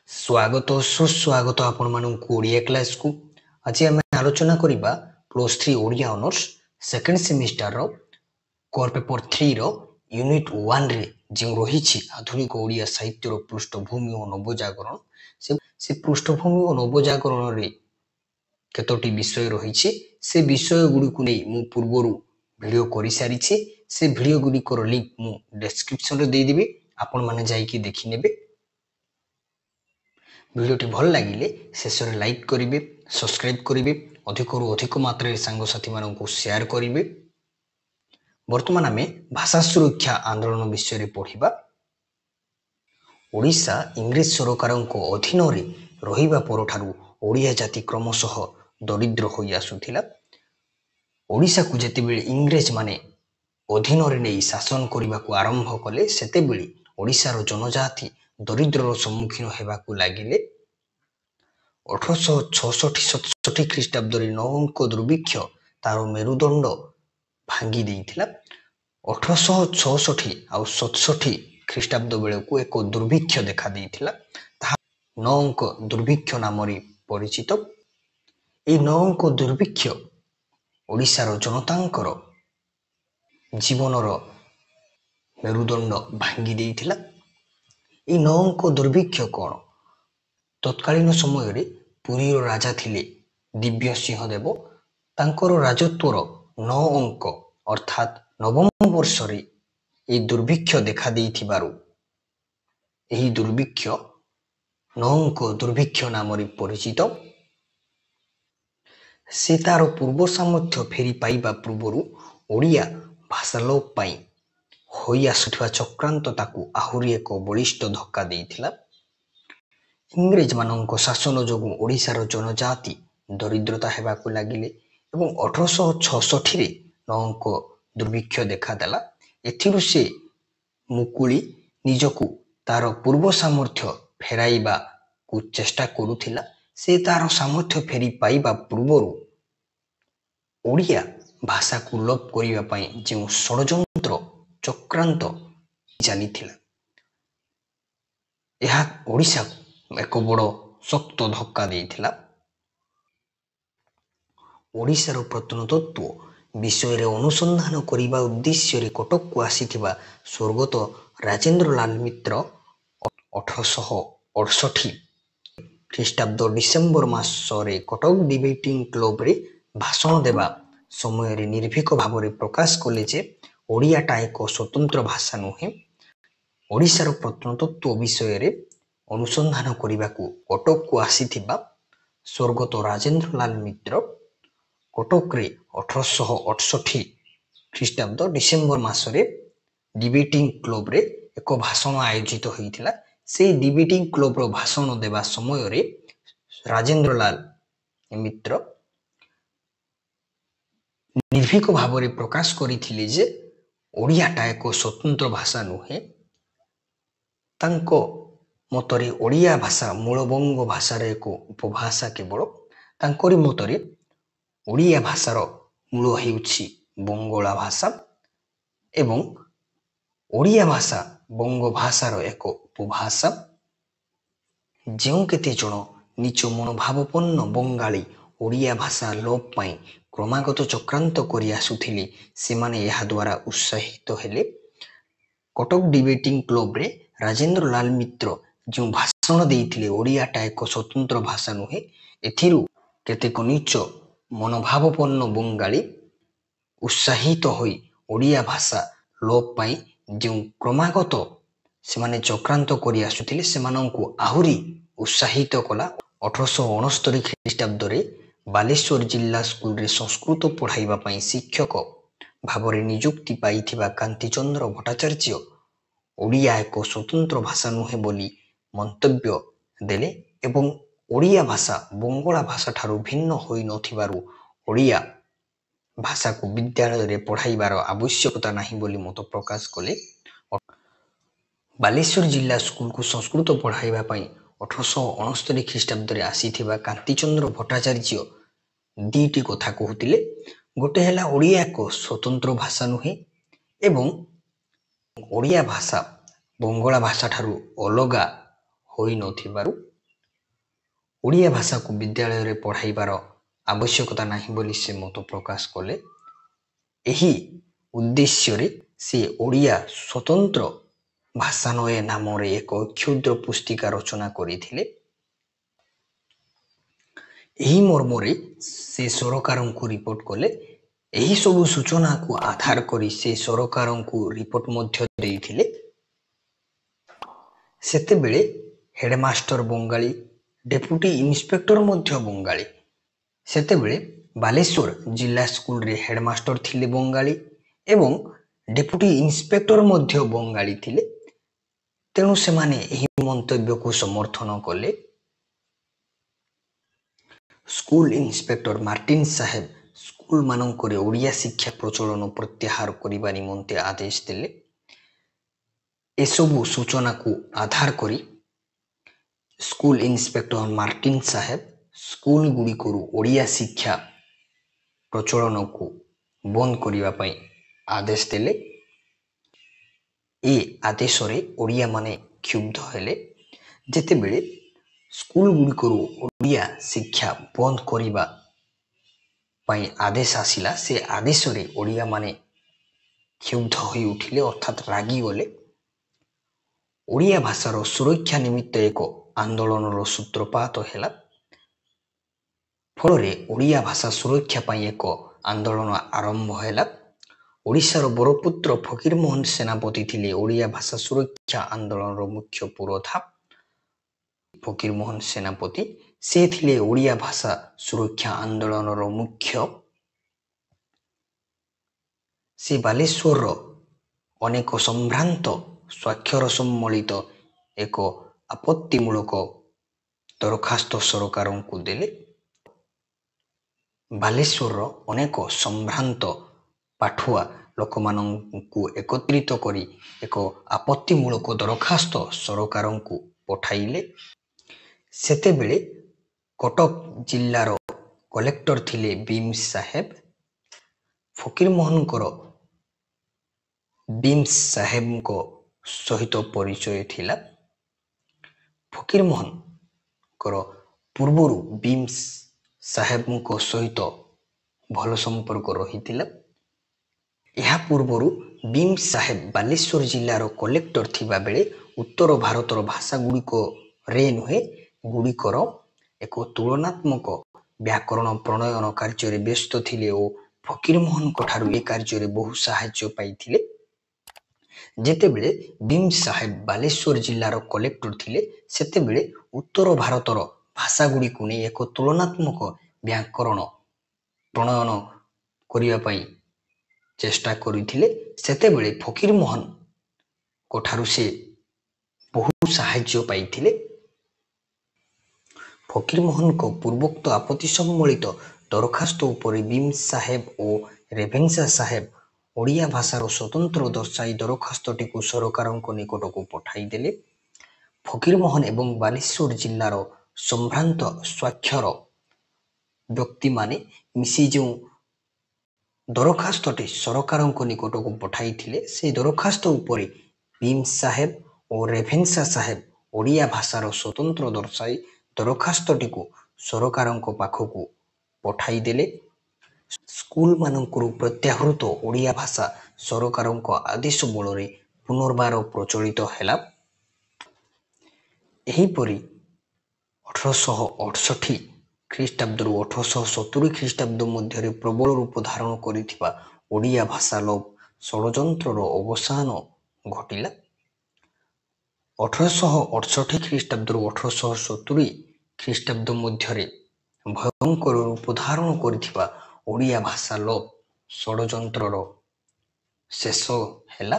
स्वागत सुस्वागत आपण मानकु ओडिया क्लास को आज आम आलोचना करिबा +3 ओडिया ऑनर्स सेकंड सेमिस्टर रो कोर पेपर 3 रो यूनिट 1 रे जे रही आधुनिक ओडिया साहित्य रो पृष्ठभूमि और नवजागरण से पृष्ठभूमि और नवजागरण रे केतोटी विषय रही से विषय गुडी को नै मु पूर्वरु वीडियो करि सारी से वीडियो गुडी को लिंक मु डिस्क्रिप्शन रे दे देबी आपण माने जाई कि देखि नेबे। वीडियोटी भल लगिले शेष में लाइक करेंगे, सब्सक्राइब करेंगे, अधिक अधिक मात्रा सांग साथी मानक शेयर करेंगे। वर्तमान आम भाषा सुरक्षा आंदोलन विषय में पढ़ा। ओडिशा इंग्रेज सरकार अधीन रहिबा परठारु ओडिया जाति क्रमशः दरिद्र होई आसुथिला। ओडिशा को जेतेबेले इंग्रेज माने अधीन नहीं शासन करने को आरंभ कले सेतेबेले ओडिशार जनजाति दरिद्र सम्मुखीन हेबाकु लागिले। 1866-67 ख्रीष्टाब्द नौंक दुर्भिक्ष तार मेरुदंड भांगी देइथिला। 1866 आ 67 ख्रीष्टाब्द बेलू एक दुर्भिक्ष देखा देइथिला, ताहा नौंक दुर्भिक्ष नाम परिचित। ए नौंक दुर्भिक्ष ओडिशार जनतांकर जीवनर मेरुदंड भांगी देइथिला। ए नौंक दुर्भिक्ष कौन? तत्कालीन समय रे पुरी राजा थिले दिव्य सिंह देव। तांकर राजत्वर 9 अंक अर्थात नवम वर्ष रे ए दुर्भिक्ष देखा देइथिबारु एही दुर्भिक्ष 9 अंक दुर्भिक्ष नाम परिचित। से तार पूर्व सामर्थ्य फेरी पाइबा पूर्वरु ओडिया भाषा लोप पाई होई आसुथिबा चक्रांत ताकू आहुरी एक बलिष्ठ धक्का देइथिला। इंग्रेज मानक शासन जोगु ओडिशार जनजाति दरिद्रता हेबाकु लागिले एवं 1866 रे नौंक दुर्भिक्ष देखादेला। एथिरु से मुकुली निजकु तार पूर्व सामर्थ्य फेराइबा को चेष्टा करुथिला। से तार सामर्थ्य फेरी पाइबा पूर्वरु ओडिया भाषा को लोप करिबा पई जे षडयंत्र चक्रांत चलीथिला, यह ओडिशा एक बड़ शक्त धक्का देइथिला। ओडिशार प्रत्नतत्व विषय अनुसंधान करने उद्देश्य कटक को आसीथिबा स्वर्गत राजेंद्र लाल मित्र 1868 ख्रीष्टाब्द डिसेम्बर मासरे कटक डिबेटिंग क्लब रे भाषण देवा समय रे निर्भीक भाव में प्रकाश कले जे ओडियाटा एक स्वतंत्र भाषा नुहे। ओडिशार प्रत्नतत्व विषय रे अनुसंधान करने को कटक को आसीथिबा स्वर्गत राजेंद्र लाल मित्र कटक रे 1868 ख्रीष्टाब्द डिसेम्बर मासरे डिबेटिंग क्लब रे एक भाषण आयोजित होइथिला। से डिबेटिंग क्लब रो भाषण देवा समय रे राजेंद्र लाल मित्र निर्भीक भाव में प्रकाश करिथिले जे ओडियाटा एक स्वतंत्र भाषा नुहे। तांको मतरे ओडिया भाषा मूलबंग भाषार एक उपभाषा केवल। तांकरी मतरे ओडिया भाषार मूल हेउछि बंगला भाषा एवं ओडिया भाषा बंग भाषार एक उपभाषा। जो केते जन नीच मनोभावपन्न बंगाली ओडिया भाषा लोप पाई क्रमागत चक्रांत करि आसुथिले सेमाने यहा द्वारा उत्साहित हेले। कटक डिबेटिंग क्लब रे राजेंद्र लाल मित्र जो भाषण देइथिले ओडियाटा एक स्वतंत्र भाषा नुहे, एथिरु केतेक नीच मनोभावपन्न बंगाली उत्साहित होई ओडिया भाषा लोप पाई जो क्रमागत सेमाने चक्रांत करि आसुथिले सेमानंकु आहुरी उत्साहित कला। 1869 ख्रीष्टाब्द रे बालेश्वर जिला स्कूल रे संस्कृत पढ़ाइबा पई शिक्षक भावरे नियुक्ति पाइथिबा कांतिचंद्र भट्टाचार्य ओडिया एक स्वतंत्र भाषा नुहे बोली मंतव्य देले एवं ओडिया भाषा बंगला भाषा ठारू भिन्न होई नथिबारु ओडिया भाषा को विद्यालय रे पढ़ाइबार आवश्यकता नहीं बोली मत प्रकाश कले। बालेश्वर जिला स्कूल को संस्कृत पढ़ाइबा पई 1869 ख्रीष्टाब्द रे आसीथिबा कांतिचंद्र भट्टाचार्य दीटी कथा कहूतिले। गोटे हैला ओडिया एक स्वतंत्र भाषा नुहे एवं ओडिया भाषा बंगला भाषा ठारू अलगा होई नथिबारु ଓଡ଼ିଆ ଭାଷାକୁ ବିଦ୍ୟାଳୟରେ ପଢ଼ାଇବାର ଆବଶ୍ୟକତା ନାହିଁ ବୋଲି ସେ ମତ ପ୍ରକାଶ କଲେ। ଏହି ଉଦ୍ଦେଶ୍ୟରେ ସେ ଓଡ଼ିଆ ସ୍ୱତନ୍ତ୍ର ଭାଷାନୟ ନାମରେ ଏକ କ୍ଷୁଦ୍ର ପୁସ୍ତିକା ରଚନା କରିଥିଲେ। ଏହି ମର୍ମରେ ସେ ସରକାରଙ୍କୁ ରିପୋର୍ଟ କଲେ। ଏହି ସବୁ ସୂଚନାକୁ ଆଧାର କରି ସେ ସରକାରଙ୍କୁ ରିପୋର୍ଟ ମଧ୍ୟ ଦେଇଥିଲେ। ସେତେବେଳେ ହେଡମାଷ୍ଟର ବଙ୍ଗାଳୀ, ଡେପୁଟି ଇନ୍ସପେକ୍ଟର ମଧ୍ୟ ବଙ୍ଗାଳୀ। ସେତେବେଳେ ବାଲେଶ୍ୱର ଜିଲ୍ଲା ସ୍କୁଲରେ ହେଡମାଷ୍ଟର ଥିଲେ ବଙ୍ଗାଳୀ ଏବଂ ଡେପୁଟି ଇନ୍ସପେକ୍ଟର ମଧ୍ୟ ବଙ୍ଗାଳୀ ଥିଲେ। ତେଣୁ ସେମାନେ ଏହି ମନ୍ତବ୍ୟକୁ ସମର୍ଥନ କଲେ। ସ୍କୁଲ ଇନ୍ସପେକ୍ଟର ମାର୍ଟିନ ସାହେବ ସ୍କୁଲମାନଙ୍କରେ ଓଡ଼ିଆ ଶିକ୍ଷା ପ୍ରଚଳନ ପ୍ରତ୍ୟାହାର କରିବା ନିମନ୍ତେ ଆଦେଶ ଦେଲେ। ଏସବୁ ସୂଚନାକୁ ଆଧାର କରି ସ୍କୁଲ ଇନ୍ସପେକ୍ଟର ମାର୍ଟିନ ସାହେବ ସ୍କୁଲଗୁଡ଼ିକରୁ ଓଡ଼ିଆ ଶିକ୍ଷା ପ୍ରଚଳନକୁ ବନ୍ଦ କରିବା ପାଇଁ ଆଦେଶ ଦେଲେ। ଏ ଆଦେଶରେ ଓଡ଼ିଆମାନେ କ୍ଷୁବ୍ଧ ହେଲେ। ଯେତେବେଳେ ସ୍କୁଲଗୁଡ଼ିକରୁ ଓଡ଼ିଆ ଶିକ୍ଷା ବନ୍ଦ କରିବା ପାଇଁ ଆଦେଶ ଆସିଲା, ସେ ଆଦେଶରେ ଓଡ଼ିଆମାନେ କ୍ଷୁବ୍ଧ ହୋଇ ଉଠିଲେ, ଅର୍ଥାତ୍ ରାଗିଗଲେ। ଓଡ଼ିଆ ଭାଷାର ସୁରକ୍ଷା ନିମିତ୍ତ ଏକ ଆନ୍ଦୋଳନର ସୂତ୍ରପାତ ହେଲା। ଫଳରେ ଓଡ଼ିଆ ଭାଷା ସୁରକ୍ଷା ପାଇଁ ଏକ ଆନ୍ଦୋଳନ ଆରମ୍ଭ ହେଲା। ଓଡ଼ିଶାର ବରପୁତ୍ର ଫକୀରମୋହନ ସେନାପତି ଥିଲେ ଓଡ଼ିଆ ଭାଷା ସୁରକ୍ଷା ଆନ୍ଦୋଳନର ମୁଖ୍ୟ ପୁରୋଧା। ଫକୀରମୋହନ ସେନାପତି ସେ ଥିଲେ ଓଡ଼ିଆ ଭାଷା ସୁରକ୍ଷା ଆନ୍ଦୋଳନର ମୁଖ୍ୟ। ସେ ବାଲେଶ୍ୱରର ଅନେକ ସମ୍ଭ୍ରାନ୍ତ ସ୍ୱାକ୍ଷର ସମ୍ବଳିତ ଏକ ଆପତ୍ତିମୂଳକ ଦରଖାସ୍ତ ସରକାରଙ୍କୁ ଦେଲେ। ବାଲେଶ୍ୱରର ଅନେକ ସମ୍ଭ୍ରାନ୍ତ ପାଠୁଆ ଲୋକମାନଙ୍କୁ ଏକତ୍ରିତ କରି ଏକ ଆପତ୍ତିମୂଳକ ଦରଖାସ୍ତ ସରକାରଙ୍କୁ ପଠାଇଲେ। ସେତେବେଳେ କଟକ ଜିଲ୍ଲାର କଲେକ୍ଟର ଥିଲେ ବିମ୍ସ ସାହେବ। ଫକୀରମୋହନଙ୍କର ବିମ୍ସ ସାହେବଙ୍କ ସହିତ ପରିଚୟ ଥିଲା। ଫକୀରମୋହନଙ୍କର ପୂର୍ବରୁ ବିମ୍ସ ସାହେବଙ୍କ ସହିତ ଭଲ ସମ୍ପର୍କ ରହିଥିଲା। ଏହା ପୂର୍ବରୁ ବିମ୍ସ ସାହେବ ବାଲେଶ୍ୱର ଜିଲ୍ଲାର କଲେକ୍ଟର ଥିବା ବେଳେ ଉତ୍ତର ଭାରତର ଭାଷାଗୁଡ଼ିକରେ ନୁହେଁ, ଗୁଡ଼ିକର ଏକ ତୁଳନାତ୍ମକ ବ୍ୟାକରଣ ପ୍ରଣୟନ କାର୍ଯ୍ୟରେ ବ୍ୟସ୍ତ ଥିଲେ ଓ ଫକୀରମୋହନଙ୍କ ଠାରୁ ଏ କାର୍ଯ୍ୟରେ ବହୁ ସାହାଯ୍ୟ ପାଇଥିଲେ। ଯେତେବେଳେ ବିମ୍ସ ସାହେବ ବାଲେଶ୍ୱର ଜିଲ୍ଲାର କଲେକ୍ଟର ଥିଲେ, ସେତେବେଳେ ଉତ୍ତର ଭାରତର ଭାଷାଗୁଡ଼ିକୁ ନେଇ ଏକ ତୁଳନାତ୍ମକ ବ୍ୟାକରଣ ପ୍ରଣୟନ କରିବା ପାଇଁ ଚେଷ୍ଟା କରିଥିଲେ। ସେତେବେଳେ ଫକୀରମୋହନଙ୍କ ଠାରୁ ସେ ବହୁ ସାହାଯ୍ୟ ପାଇଥିଲେ। ଫକୀରମୋହନଙ୍କ ପୂର୍ବୋକ୍ତ ଆପତ୍ତି ସମ୍ବଳିତ ଦରଖାସ୍ତ ଉପରେ ବିମ୍ସ ସାହେବ ଓ ରେଭେନ୍ସା ସାହେବ ଓଡ଼ିଆ ଭାଷାର ସ୍ୱତନ୍ତ୍ର ଦର୍ଶାଇ ଦରଖାସ୍ତଟିକୁ ସରକାରଙ୍କ ନିକଟକୁ ପଠାଇଦେଲେ। ଫକୀରମୋହନ ଏବଂ ବାଲେଶ୍ୱର ଜିଲ୍ଲାର ସମ୍ଭ୍ରାନ୍ତ ସ୍ୱାକ୍ଷର ବ୍ୟକ୍ତିମାନେ ମିଶି ଯେଉଁ ଦରଖାସ୍ତଟି ସରକାରଙ୍କ ନିକଟକୁ ପଠାଇଥିଲେ, ସେ ଦରଖାସ୍ତ ଉପରେ ବିମ୍ସ ସାହେବ ଓ ରେଭେନ୍ସା ସାହେବ ଓଡ଼ିଆ ଭାଷାର ସ୍ୱତନ୍ତ୍ର ଦର୍ଶାଇ ଦରଖାସ୍ତଟିକୁ ସରକାରଙ୍କ ପାଖକୁ ପଠାଇଦେଲେ। ସ୍କୁଲମାନଙ୍କରୁ ପ୍ରତ୍ୟାହୃତ ଓଡ଼ିଆ ଭାଷା ସରକାରଙ୍କ ଆଦେଶ ବଳରେ ପୁନର୍ବାର ପ୍ରଚଳିତ ହେଲା। ଏହିପରି 1868 ଖ୍ରୀଷ୍ଟାବ୍ଦରୁ 1870 ଖ୍ରୀଷ୍ଟାବ୍ଦ ମଧ୍ୟରେ ପ୍ରବଳ ରୂପ ଧାରଣ କରିଥିବା ଓଡ଼ିଆ ଭାଷା ଲୋପ ଷଡ଼ଯନ୍ତ୍ରର ଅବସାନ ଘଟିଲା। 1868 ଖ୍ରୀଷ୍ଟାବ୍ଦରୁ 1870 ଖ୍ରୀଷ୍ଟାବ୍ଦ ମଧ୍ୟରେ ଭୟଙ୍କର ରୂପ ଧାରଣ କରିଥିବା ଓଡ଼ିଆ ଭାଷା ଲୋପ ଷଡ଼ଯନ୍ତ୍ରର ଶେଷ ହେଲା।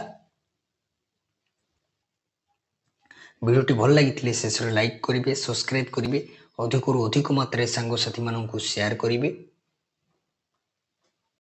ଭିଡ଼ିଓଟି ଭଲ ଲାଗିଥିଲେ ଶେଷରେ ଲାଇକ୍ କରିବେ, ସବସ୍କ୍ରାଇବ୍ କରିବେ, ଅଧିକରୁ ଅଧିକ ମାତ୍ରାରେ ସାଙ୍ଗସାଥିମାନଙ୍କୁ ସେୟାର କରିବେ।